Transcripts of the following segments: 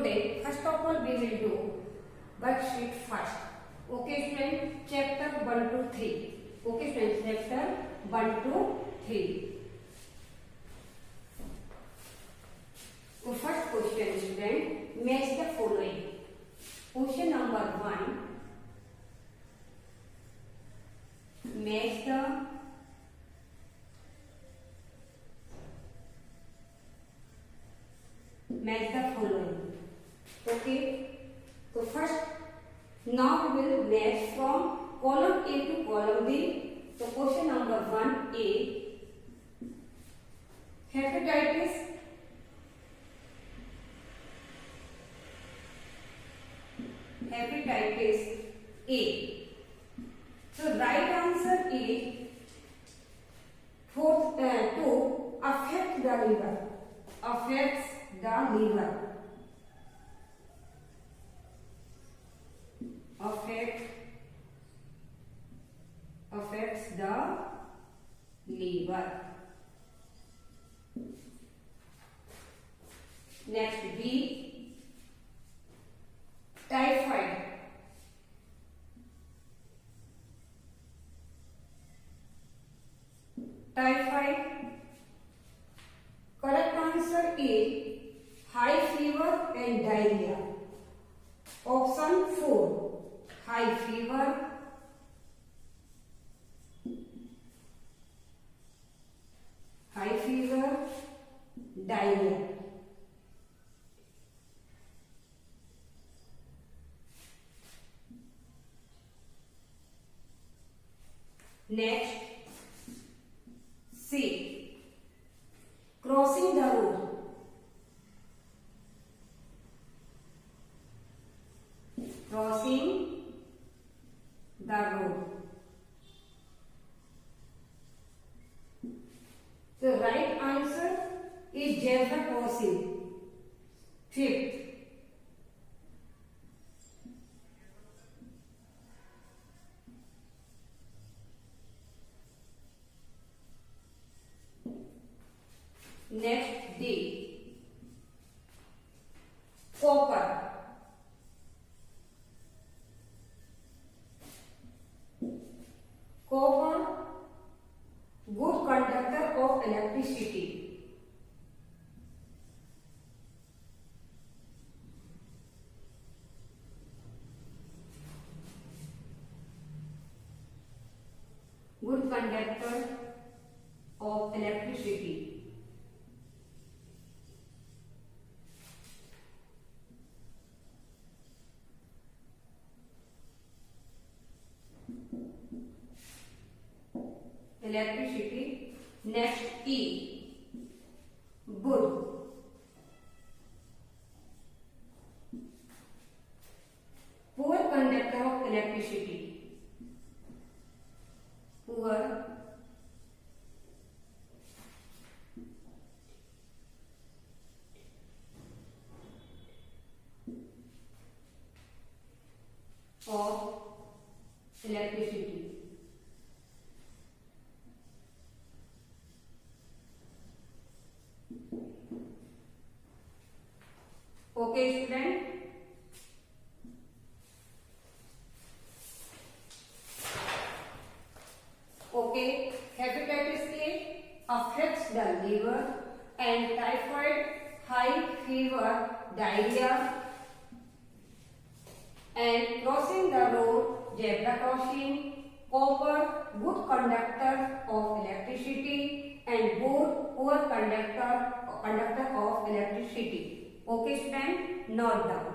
today, first of all, we will do worksheet first. Okay, students, chapter 1 to 3. Okay, students, chapter 1 to 3. So, first question, student, match the following. Question number 1. Match the following. Okay. So first, now we will match from column A to column B. So question number 1A. Hepatitis. Hepatitis A. So right answer is to affect the liver. Affects the liver. Affects the liver. Next, B. Typhoid. Typhoid. Correct answer is high fever and diarrhea. Option 4. High fever, diarrhea. Next, C. Crossing the road. Crossing the road. The right answer is zebra crossing. Fifth. Next, D. Copper. Copper, good conductor of electricity. Good conductor of electricity. Electricity. Next, E. Wood. Poor conductor of electricity. Poor of electricity. Okay, student. Okay, hepatitis A affects the liver, and typhoid, high fever, diarrhea, and crossing the road, zebra crossing, copper, good conductor of electricity, and wood, poor conductor of electricity. Okay, student, note down.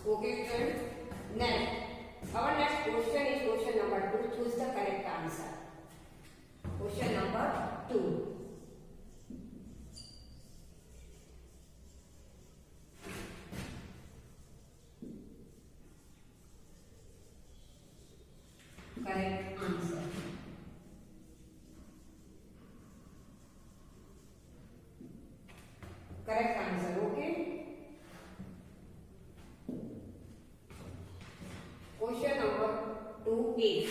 Okay, student. Next, our next question is question number 2. Choose the correct answer. Question number 2. Correct answer. Correct answer. Okay. Question number 2. 2A.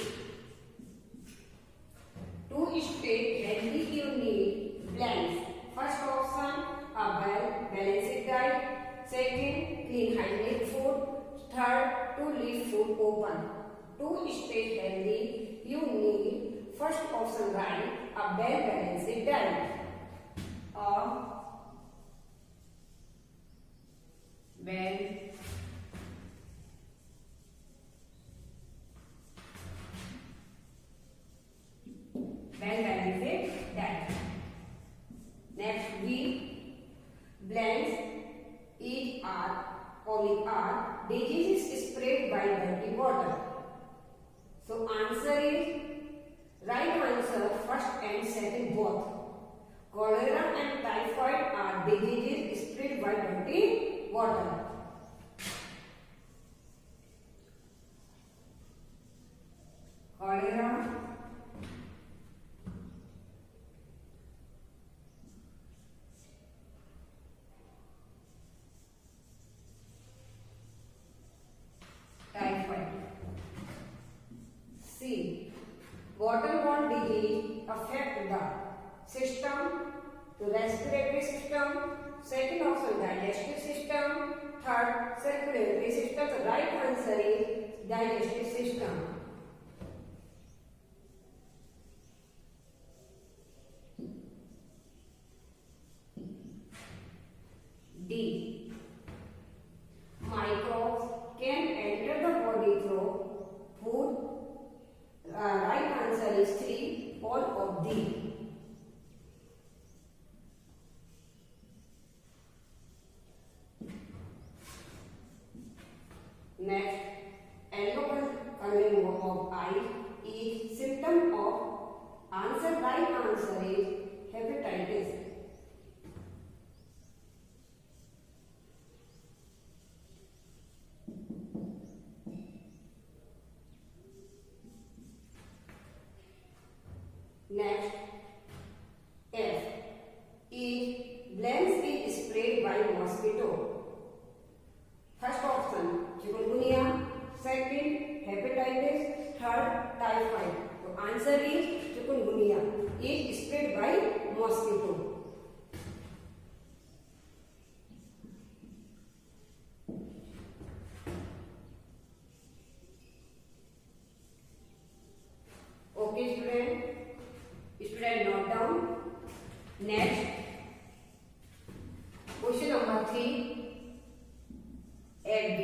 To stay healthy, you need blanks. First option, a well-balanced diet. Second, clean hygienic food. Third, to leave food open. To stay healthy, you need first option right, a well-balanced diet. A well-balanced diet. Next, B, blanks is are diseases spread by dirty water. So answer is right answer first and second both. Cholera and typhoid are diseases spread by dirty water. Cholera typhoid. C. Waterborne disease affect the system, the respiratory system, second option digestive system, third circulatory system. The right answer is digestive system. D. Microbes can enter the body through food. Right answer is 3, all of D. Next, yellow coloring of eye is symptom of answer. Right answer is hepatitis. Next, F is blanks is sprayed by mosquito. First option chikungunya, second hepatitis, third typhoid. So answer is chikungunya is spread by mosquito. Okay, student note down. Next, question number 3, FB.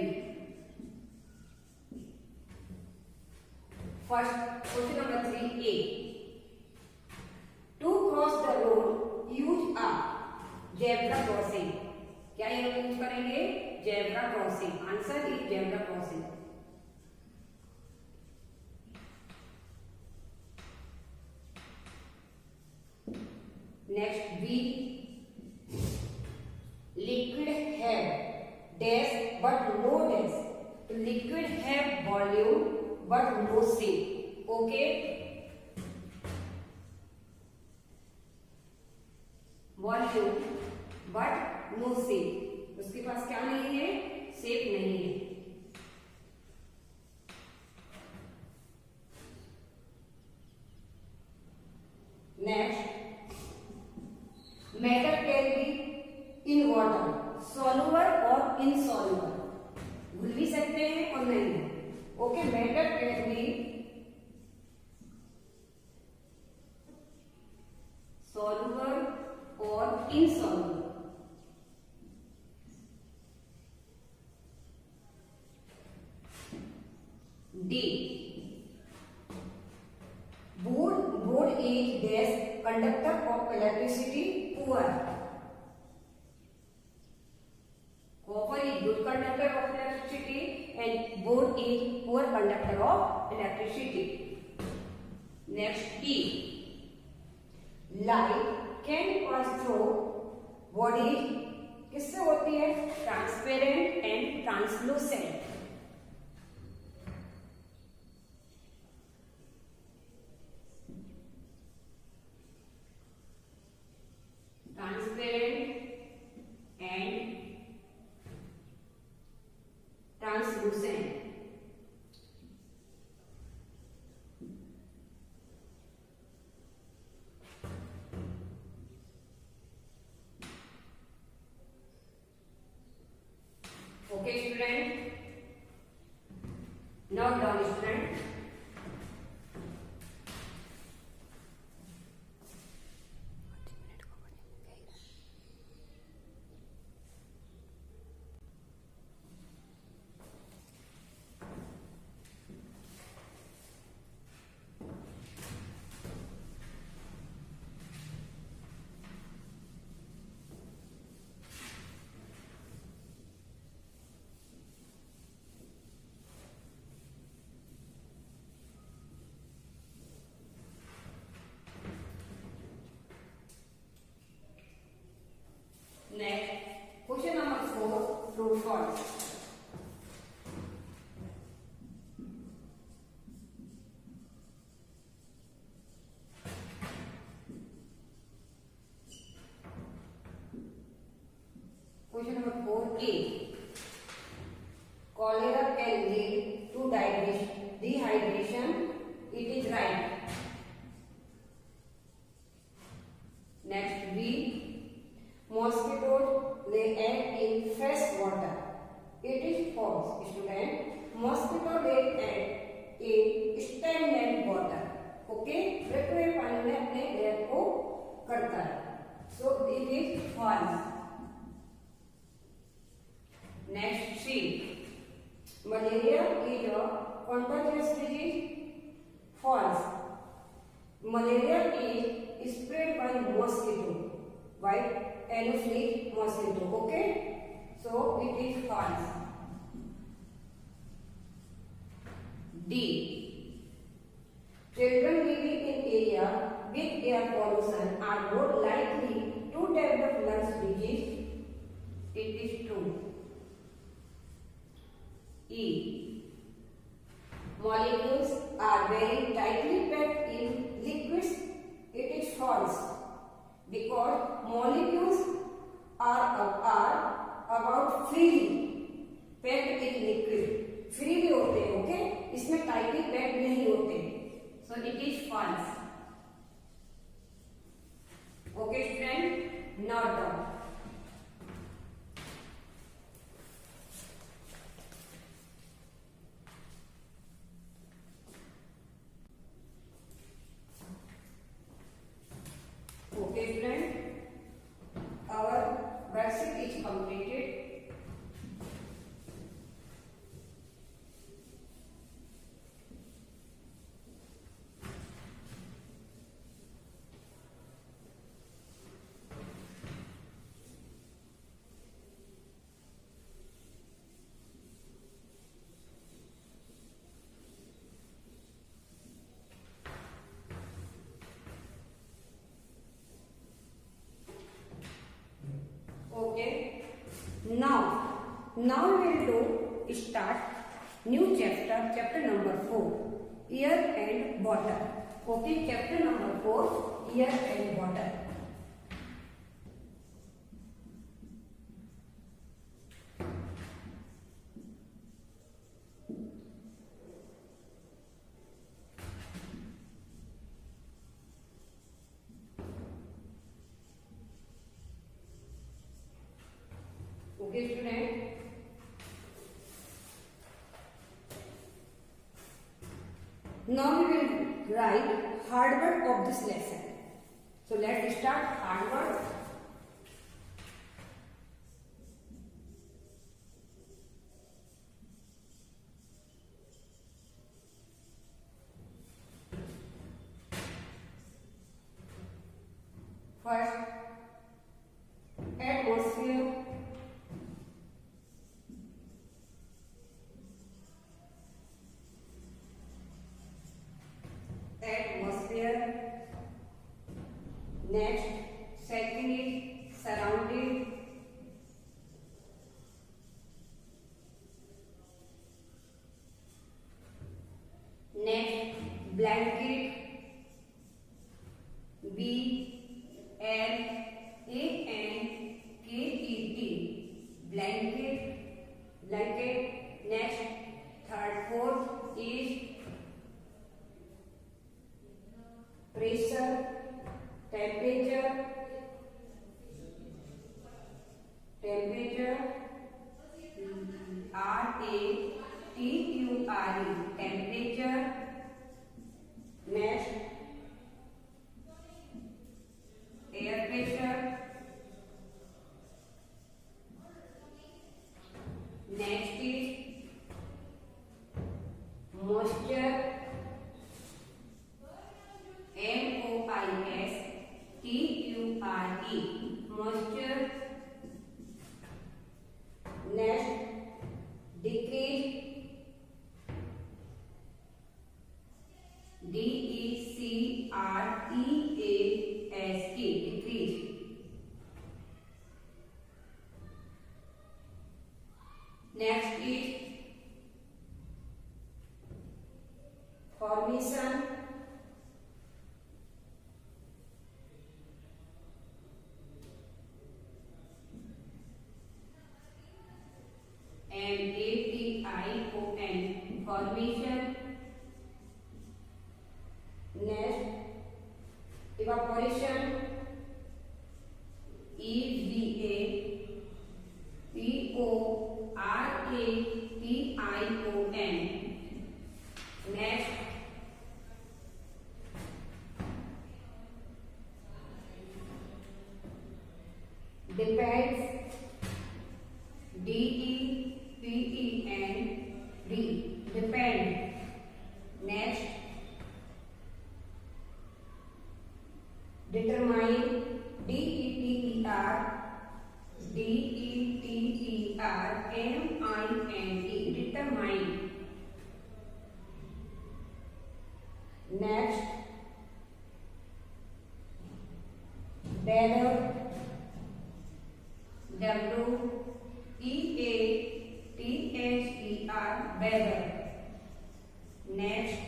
First, question number 3A. To cross the road, use a zebra crossing. क्या ये use करेंगे? Zebra crossing. Answer is zebra crossing. Next, B. Liquid have dash but no dash. तो liquid have volume but no shape. Okay. Volume but no shape. उसके पास क्या नहीं है? Shape नहीं है. Next, matter can be in water, soluble or insoluble. भूल भी सकते हैं और नहीं. Okay, matter can be soluble or insoluble. D. Wood is dash conductor of electricity, poor. Copper is good conductor of electricity and wood is poor conductor of electricity. Next, E. Light can pass through bodies किससे होती है? Transparent and translucent. It is right. Next B. Mosquitoes lay egg in fresh water. It is false, student. Mosquito lay egg in stagnant water. Okay? रखे पानी में अपने egg को करता है. So it is false. Next C. Malaria is a contagious disease. False. Malaria is spread by mosquito, by Anopheles mosquito. Okay, so it is false. D. Children living in area with air pollution are more likely to develop lungs disease. It is true. E. Molecules are very tightly packed in liquids. It is false because molecules are about freely packed in liquid. Freely होते हैं, okay? इसमें tightly packed नहीं होते. So it is false. Okay, student? Not done. Okay, friend, our worksheet is completed. Okay. Now we will start new chapter number 4, air and water. Okay, chapter number 4, air and water. Okay, student. Now we will write hard word of this lesson. So let's start hard word. First, atmosphere. Atmosphere. Next, second is surrounding. Next, blanket. Blanket. Next, third, fourth is pressure, temperature, R-A-T-U-R-E, temperature. Next, air pressure. Next is moisture, M-O-I-S-T-U-R-E, moisture. Next, decrease, D-E-C-R-E-A-S-E, decrease. Next is formation, M-A-T-I-O-N, formation. evaporation, evaporation. Next, depends, depend, depend. Next, determine, determine, determine. Next, weather, weather, weather. Next,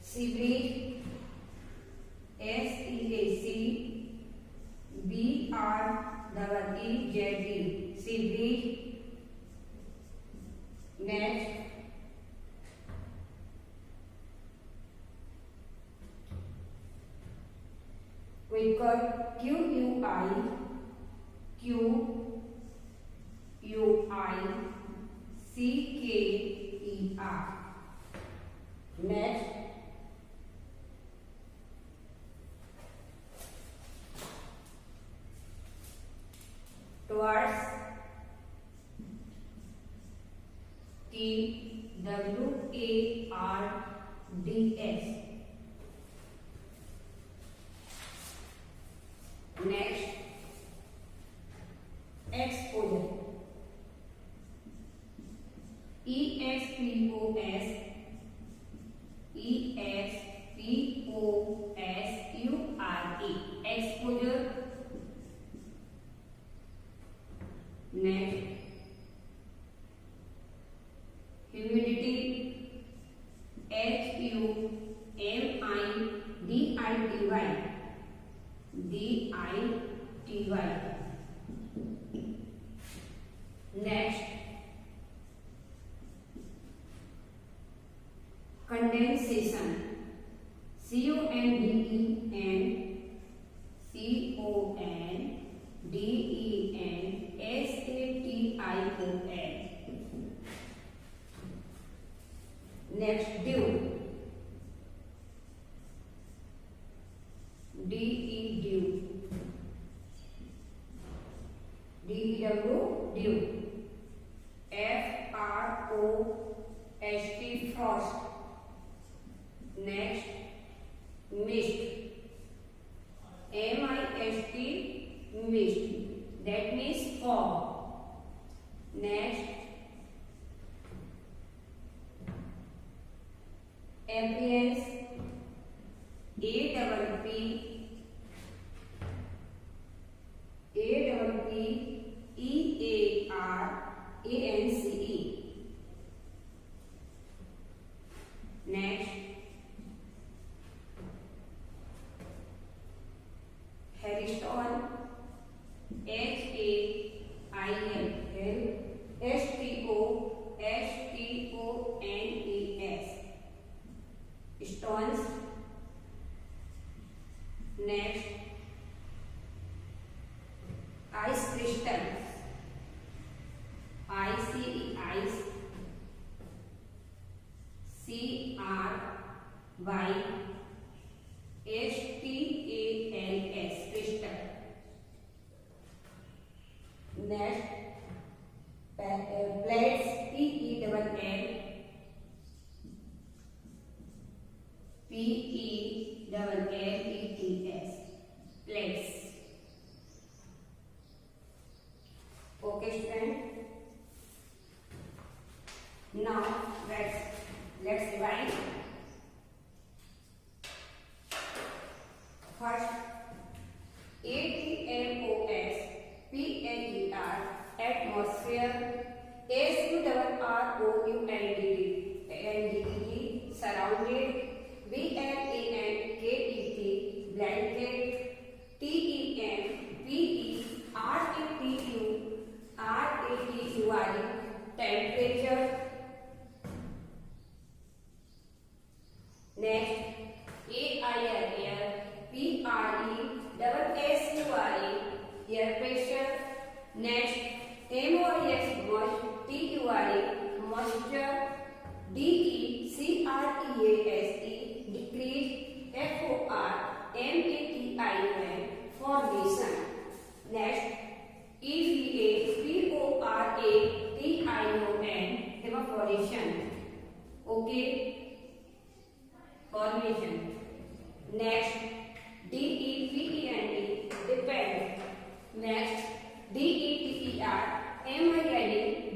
seaweed, seaweed, seaweed. Next, quicker, Quicker. Next, towards, TWARDS. Next, exposure, EXPOSURE. Exposure. Next, humidity, HUMIDITY. Next, condensation, CONDENSATION. Next, dew, DEW, dew. FROST, frost. Next, mist, MIST, mist. That means fog. Next, appearance, APPEARANCE. Next, Harrison, HAIL, STONES. Stones. Next, ice crystals, ICE, ice, CRYSTALS, crystal. Next, plates, PELLETS, plates. Okay, student. Now let's revise. First, ATMOS, PHER, atmosphere. SURROUNDED, surrounded. BLANKET, blanket. TEMPE, RATURE, Next, MOIS moist, TURE moisture, DECREASE decrease, FORMATION formation. Next, EVAPORATION evaporation. Okay, formation. Next, DEPEND depend. Next, DETERMINE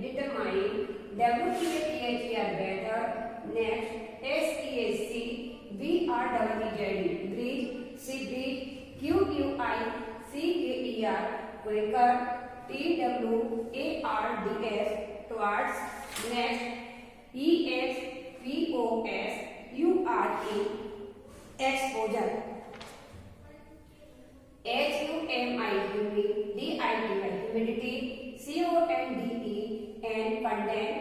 determine. WTATHER better. Next, SESC BREEZ breathe, sea breathe. QUI CAER quicker. TWARDS towards. Next, EXPOSURE exposure. HUMI humidity. CONDE and CONDEN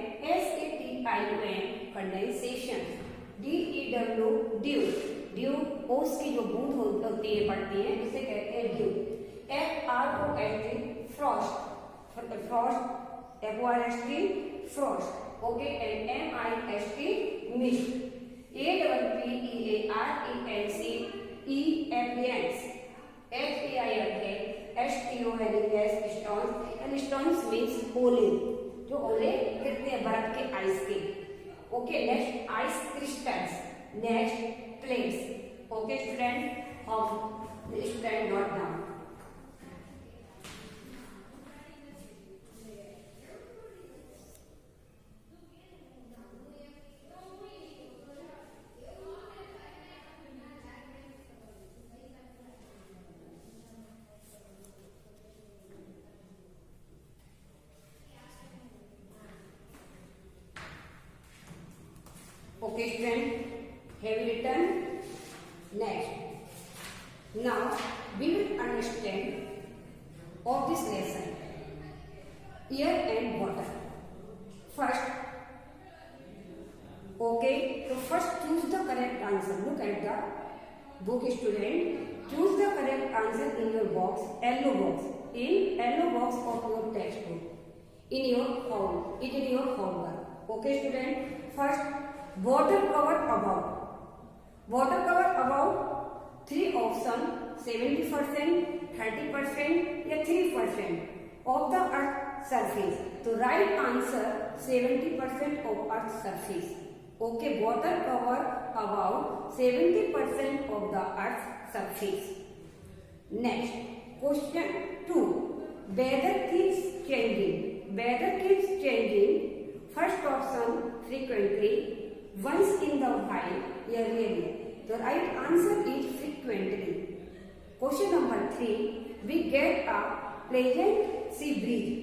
condensation. DEW dew. Due ओस की जो बूंद होती है पड़ती है इसे कहते हैं due. FROST Frost. FORST Frost. Okay. And MIST mist. APPEARENC appliances. STONS stones. and stones means ओले जो ओले गिरते हैं बर्फ के आइस के. Okay. Next ice crystals. Next plates. Okay student, हम student note down. Okay student, have you written? Next, now we will understand of this lesson air and water. First, okay, so first choose the correct answer. Look at the book student. Choose the correct answer in your box, yellow box, in yellow box of your textbook, in your homework. Okay student, first water cover above. Water cover above 3 option 70%, 30% या 3% of the earth surface. तो right answer 70% of earth surface. Okay, water cover above 70% of the earth surface. Next, question 2. Weather keeps changing. Weather keeps changing. First option frequently. Once in the while, rarely. The right answer is frequently. Question number 3. We get a pleasant sea breeze.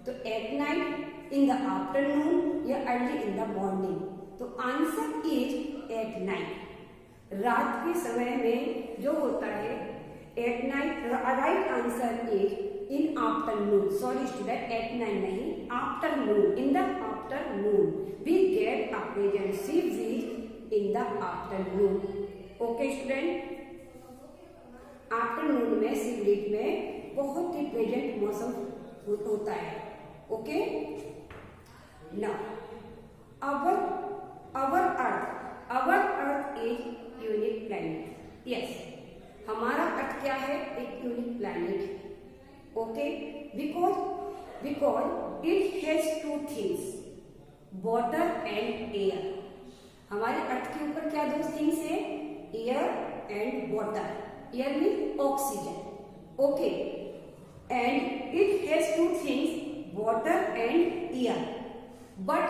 So at night, in the afternoon, or early in the morning. तो answer is at night. रात के समय में जो होता है at night. Right answer is in afternoon. Sorry student, at night नहीं, afternoon. In the afternoon we get a pleasant sea breeze in the afternoon. Okay student, afternoon में sea bridge में बहुत ही प्लेजेंट मौसम होता है. Okay. Now our earth is unique planet. yes, हमारा अर्थ क्या है? एक unique planet. Okay. Because it has two things, water and air. हमारे अर्थ के ऊपर क्या दो थिंग्स है? Air and water. Air mean oxygen. Okay. And it has two things, water and air. But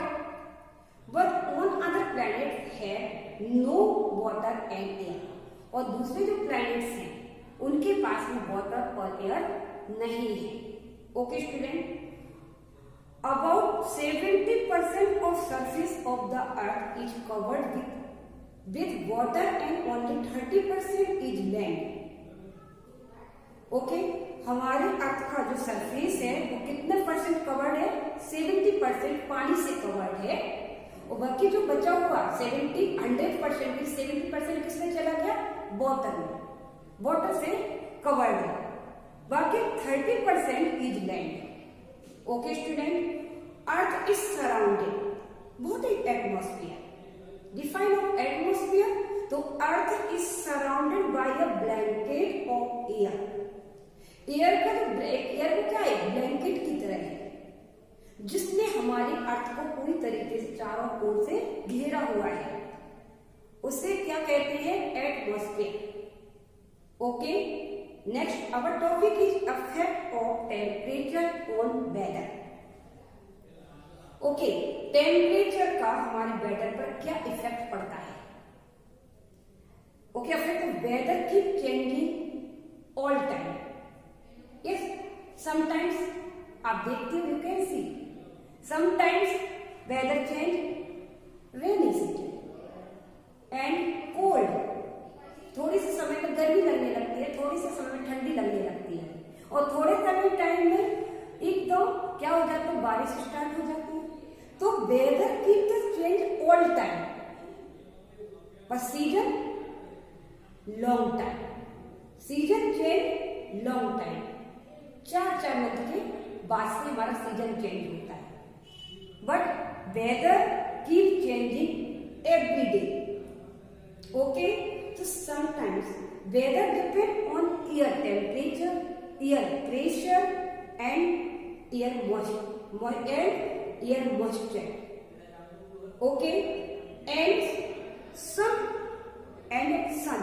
on other planet है no water and air. और दूसरे जो प्लैनेट्स हैं उनके पास में वाटर और एयर नहीं है. Okay student. About 70% of surface of the earth is covered with water and only 30% is land. Okay. हमारे अर्थ का जो सरफेस है वो कितने परसेंट कवर्ड है? 70% पानी से कवर्ड है. और बाकी जो बचा हुआ 70% किसमें चला गया? वाटर में. वाटर से कवर्ड है. बाकी 30% is land. Okay student, earth is surrounded, बहुत ही एटमॉस्फेयर, डिफाइन ऑफ एटमॉस्फेयर, तो earth is surrounded by a blanket of air. Air को क्या है, ब्लैंकेट की तरह है जिसने हमारी अर्थ को पूरी तरीके से चारों ओर से घेरा हुआ है, उसे क्या कहते हैं, atmosphere. Okay, next our topic is effect of temperature on weather. Okay, temperature का हमारे वेदर पर क्या इफेक्ट पड़ता है। Okay, effect of weather keep changing all time. Yes, sometimes आप देखते हो, you can see sometimes weather change, rainy season and cold, थोड़ी सी समय में गर्मी लगने लगती है, थोड़ी सी समय में ठंडी लगने लगती है, और थोड़े समय टाइम में एकदम क्या हो जाता है, बारिश स्टार्ट हो जाती है। तो weather keep the change all time, पर season long time, season change long time, 4 month के बाद से हमारा सीजन चेंज होता है। But weather keep changing every day. Okay, तो sometimes weather depend on air temperature, air pressure and air moisture. Okay, and sun and sun,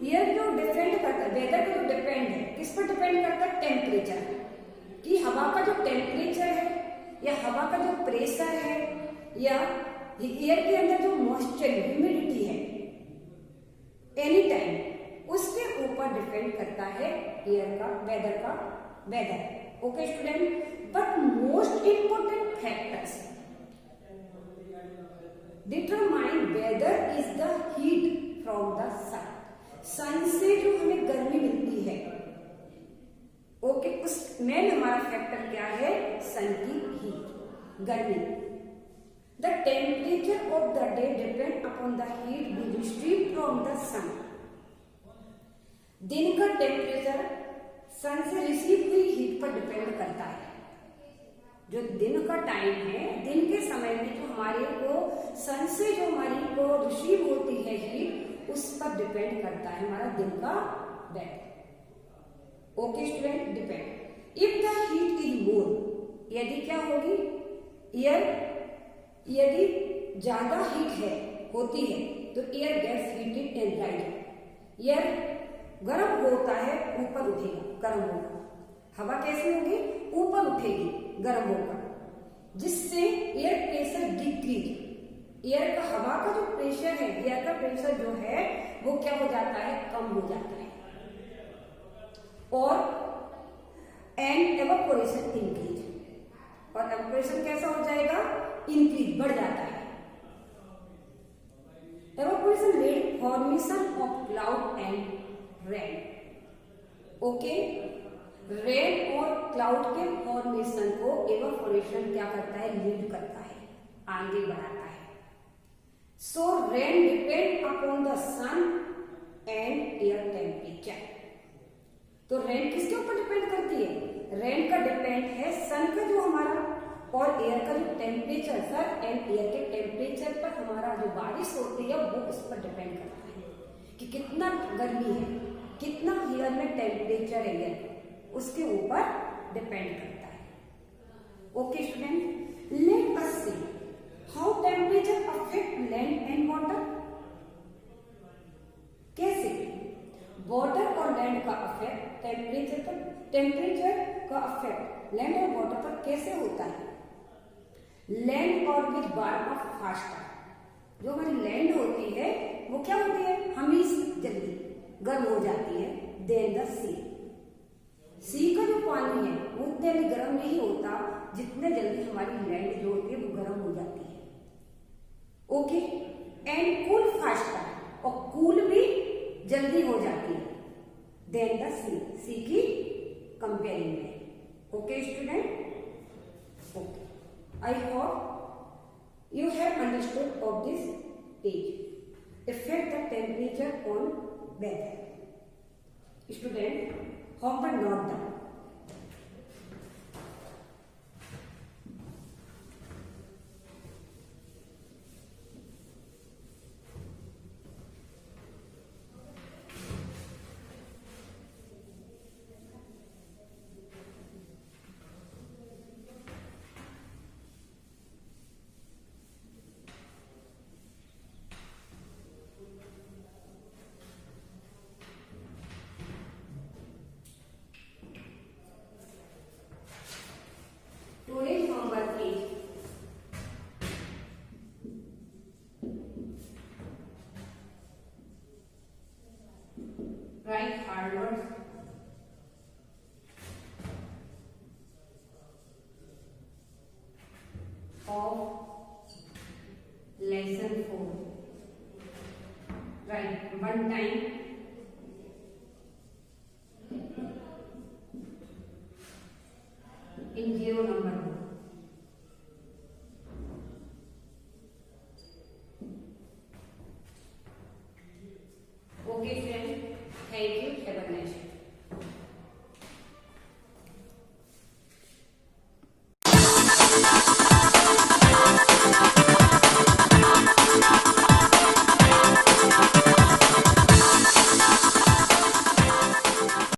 air जो depend करता है, वेदर का जो डिपेंड है, किस पर डिपेंड करता है, टेम्परेचर, कि हवा का जो टेम्परेचर है या हवा का जो प्रेशर है या एयर के अंदर जो मॉइस्चर ह्यूमिडिटी है, एनी टाइम उसके ऊपर डिपेंड करता है एयर का, वेदर का weather. Okay student, but most important factors determine weather is the heat from the sun. Sun से जो हमें गर्मी मिलती है, ओके, उस मेन हमारा फैक्टर क्या है, सन की हीट, गर्मी। The temperature of the day depend upon the heat being received from the sun. दिन का टेम्परेचर सन से रिसीव हुई हीट पर डिपेंड करता है। जो दिन का टाइम है, दिन के समय में जो हमारे को सन से जो हमारी को रिसीव होती है हीट, उस पर डिपेंड करता है हमारा दिन का weather. Okay student, depend. If the heat is more, यदि क्या होगी, एयर यदि ज्यादा हीट है होती है तो air gets heated and rise, air गर्म होता है, ऊपर उठेगा, गर्म होगा। हवा कैसी होगी, ऊपर उठेगी, गर्म होगा, जिससे एयर प्रेशर डिक्रीज, एयर का, हवा का जो प्रेशर है, एयर का प्रेशर जो है वो क्या हो जाता है, कम हो जाता है, और एंड एवापोरेशन इंक्रीज, और एवापोरेशन कैसा हो जाएगा, इंक्रीज, बढ़ जाता है। Evaporation rate formation of cloud and rain. Okay, rain और क्लाउड के फॉर्मेशन को एवापोरेशन क्या करता है, लीड करता है, आगे बढ़ाता है। So rain depend upon the sun and air temperature. तो रेन किसके ऊपर डिपेंड करती है, रेन का डिपेंड है सन का जो हमारा और एयर का जो टेम्परेचर, सन एंड एयर के टेम्परेचर पर हमारा जो बारिश होती है वो उस पर डिपेंड करता है कि कितना गर्मी है, कितना एयर में टेम्परेचर है, एयर उसके ऊपर डिपेंड करता है। Okay student, let us see how temperature affect land and water. कैसे वाटर और लैंड का अफेक्ट टेम्परेचर पर, टेम्परेचर का अफेक्ट लैंड और वाटर पर कैसे होता है। Land orbit warm up faster, जो हमारी लैंड होती है वो क्या होती है, हमेशा जल्दी गर्म हो जाती है देन द सी। सी का जो पानी है वो उतने भी गर्म नहीं होता जितने जल्दी हमारी लैंड जो होती है वो गर्म हो जाती है। ओके, एंड कूल फास्टर, और कूल भी जल्दी हो जाती है देन द सी, सी की कंपेयरिंग में। Okay student, okay, I hope you have understood of this page. Affect the temperature on weather. Student, homework not done. in 0 number group. Okay friend, thank you. Have a nice day.